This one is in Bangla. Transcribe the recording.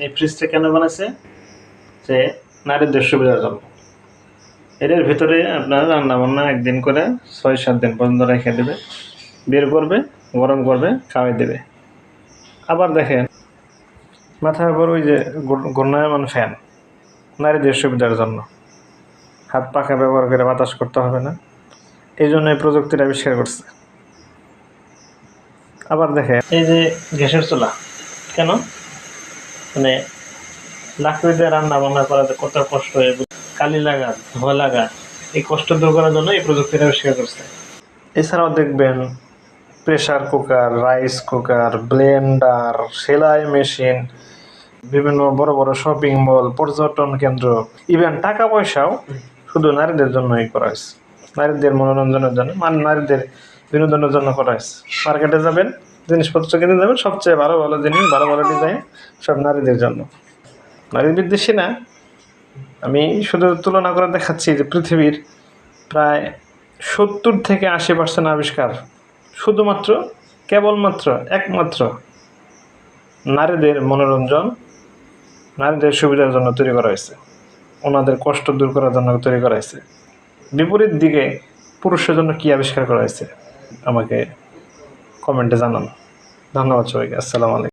এই ফ্রিজটা কেন বানাইছে? যে নারীদের সুবিধার জন্য। এটার ভিতরে আপনার রান্নাবান্না একদিন করে ৬-৭ দিন পর্যন্ত রেখে দেবে, বের করবে, গরম করবে, খাওয়াই দেবে। আবার দেখেন মাথার উপর ওই যে ঘূর্ণায়মান ফ্যান, নারীদের সুবিধার জন্য। হাত পাখা ব্যবহার করে বাতাস করতে হবে না, এই জন্য এই প্রযুক্তির আবিষ্কার করছে। আবার দেখেন এই যে গ্যাসের চুলা, কেন? মানে লাকড়ি দিয়ে রান্না বান্না করাতে কত কষ্ট হয়, কালি লাগা, ধোঁয়া লাগা, এই কষ্ট দূর করার জন্য এই প্রযুক্তির আবিষ্কার করছে। এছাড়াও দেখবেন pressure cooker, rice cooker, Blender, সেলাই মেশিন, বিভিন্ন বড় বড় শপিং মল, পর্যটন কেন্দ্র, ইভেন টাকা পয়সাও শুধু নারীদের জন্যই করা হয়েছে, নারীদের মনোরঞ্জনের জন্য, মানে নারীদের বিনোদনের জন্য করা হয়েছে। মার্কেটে যাবেন, জিনিসপত্র কিনে যাবেন, সবচেয়ে ভালো ভালো জিনিস, ভালো ভালো ডিজাইন সব নারীদের জন্য। নারী বিদ্বেষী না, আমি শুধু তুলনা করে দেখাচ্ছি যে পৃথিবীর প্রায় 70-80% আবিষ্কার শুধুমাত্র, কেবলমাত্র, একমাত্র নারীদের মনোরঞ্জন, নারীদের সুবিধার জন্য তৈরি করা হয়েছে, ওনাদের কষ্ট দূর করার জন্য তৈরি করা হয়েছে। বিপরীত দিকে পুরুষের জন্য কী আবিষ্কার করা হয়েছে আমাকে কমেন্টে জানান। ধন্যবাদ সবাইকে। আসসালামু আলাইকুম।